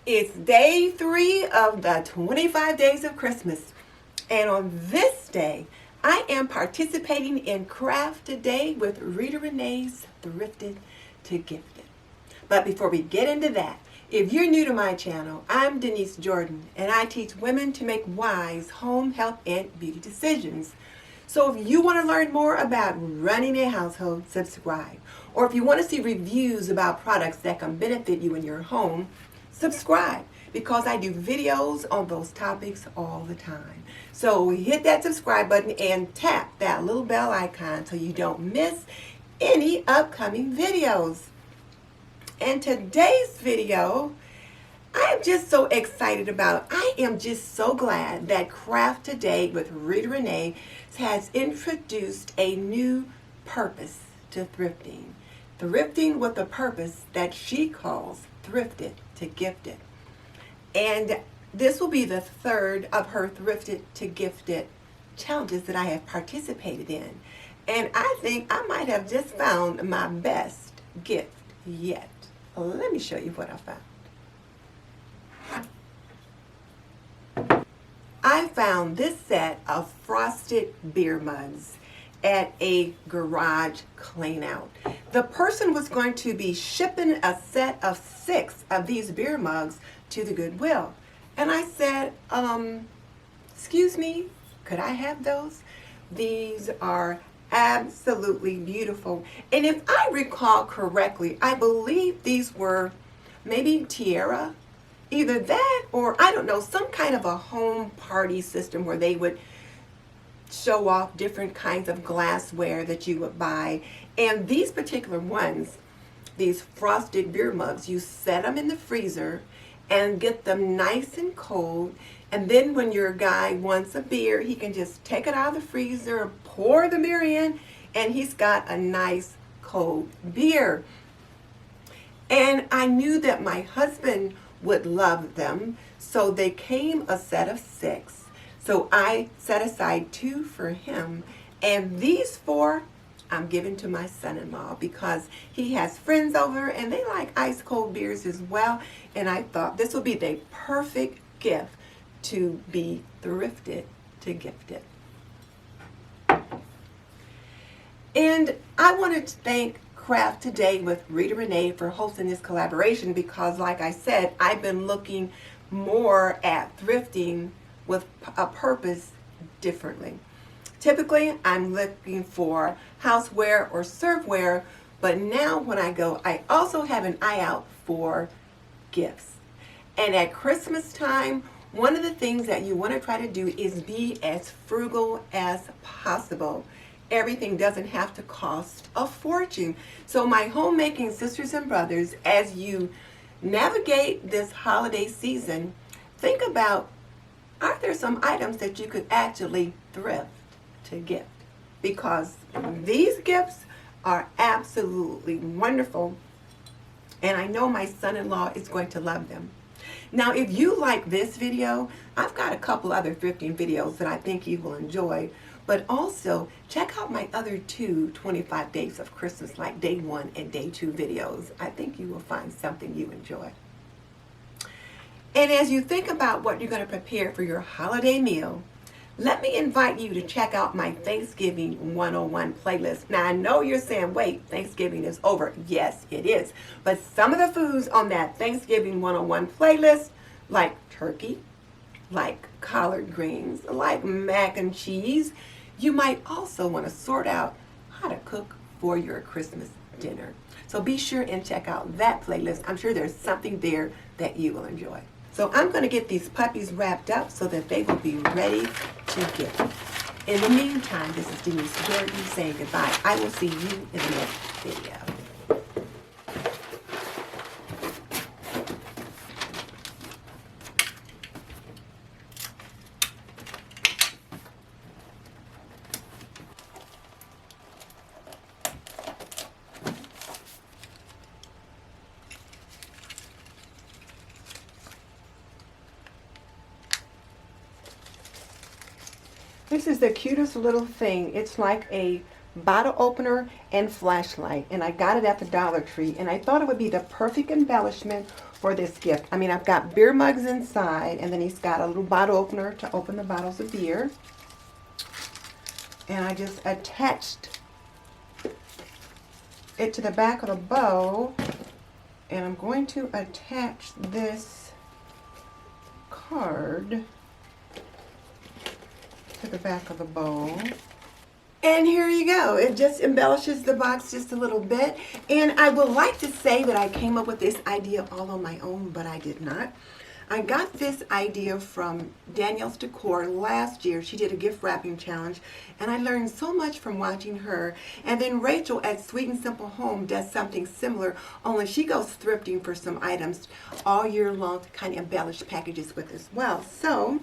It's day 3 of the 25 days of Christmas. And on this day, I am participating in Craft Today with Rita Renae's Thrifted to Gifted. But before we get into that, if you're new to my channel, I'm Denise Jordan, and I teach women to make wise home, health, and beauty decisions. So if you want to learn more about running a household, subscribe. Or if you want to see reviews about products that can benefit you in your home, subscribe, because I do videos on those topics all the time. So hit that subscribe button and tap that little bell icon so you don't miss any upcoming videos. And today's video, I am just so excited about. I am just so glad that Craft Today with Rita Renae has introduced a new purpose to thrifting. Thrifting with a purpose that she calls Thrifted to Gifted. And this will be the third of her Thrifted to Gifted challenges that I have participated in. And I think I might have just found my best gift yet. Let me show you what I found. I found this set of frosted beer mugs at a garage clean out. The person was going to be shipping a set of 6 of these beer mugs to the Goodwill. And I said, excuse me, could I have those? These are absolutely beautiful. And if I recall correctly, I believe these were maybe tiara, either that or I don't know, some kind of a home party system where they would show off different kinds of glassware that you would buy. And these particular ones, these frosted beer mugs, you set them in the freezer and get them nice and cold. And then when your guy wants a beer, he can just take it out of the freezer, pour the beer in, and he's got a nice cold beer. And I knew that my husband would love them, so they came a set of 6. So I set aside 2 for him, and these 4 I'm giving to my son-in-law because he has friends over and they like ice cold beers as well. And I thought this would be the perfect gift to be thrifted to gifted. And I wanted to thank Craft Today with Rita Renae for hosting this collaboration because, like I said, I've been looking more at thrifting with a purpose differently. Typically, I'm looking for houseware or serveware, but now when I go, I also have an eye out for gifts. And at Christmas time, one of the things that you want to try to do is be as frugal as possible. Everything doesn't have to cost a fortune. So my homemaking sisters and brothers, as you navigate this holiday season, think about, are there some items that you could actually thrift to gift? Because these gifts are absolutely wonderful, and I know my son-in-law is going to love them. Now, if you like this video, I've got a couple other thrifting videos that I think you will enjoy, but also check out my other 2 25 days of Christmas, like day 1 and day 2 videos. I think you will find something you enjoy. And as you think about what you're going to prepare for your holiday meal, let me invite you to check out my Thanksgiving 101 playlist. Now, I know you're saying, wait, Thanksgiving is over. Yes, it is. But some of the foods on that Thanksgiving 101 playlist, like turkey, like collard greens, like mac and cheese, you might also want to sort out how to cook for your Christmas dinner. So be sure and check out that playlist. I'm sure there's something there that you will enjoy. So I'm going to get these puppies wrapped up so that they will be ready to gift. In the meantime, this is Denise Jordan saying goodbye. I will see you in the next video. This is the cutest little thing. It's like a bottle opener and flashlight, and I got it at the Dollar Tree, and I thought it would be the perfect embellishment for this gift. I mean, I've got beer mugs inside, and then he's got a little bottle opener to open the bottles of beer. And I just attached it to the back of the bow, and I'm going to attach this card to the back of the bow. And here you go. It just embellishes the box just a little bit. And I would like to say that I came up with this idea all on my own, but I did not. I got this idea from Danielle's Decor last year. She did a gift wrapping challenge, and I learned so much from watching her. And then Rachel at Sweet and Simple Home does something similar, only she goes thrifting for some items all year long to kind of embellish packages with as well. So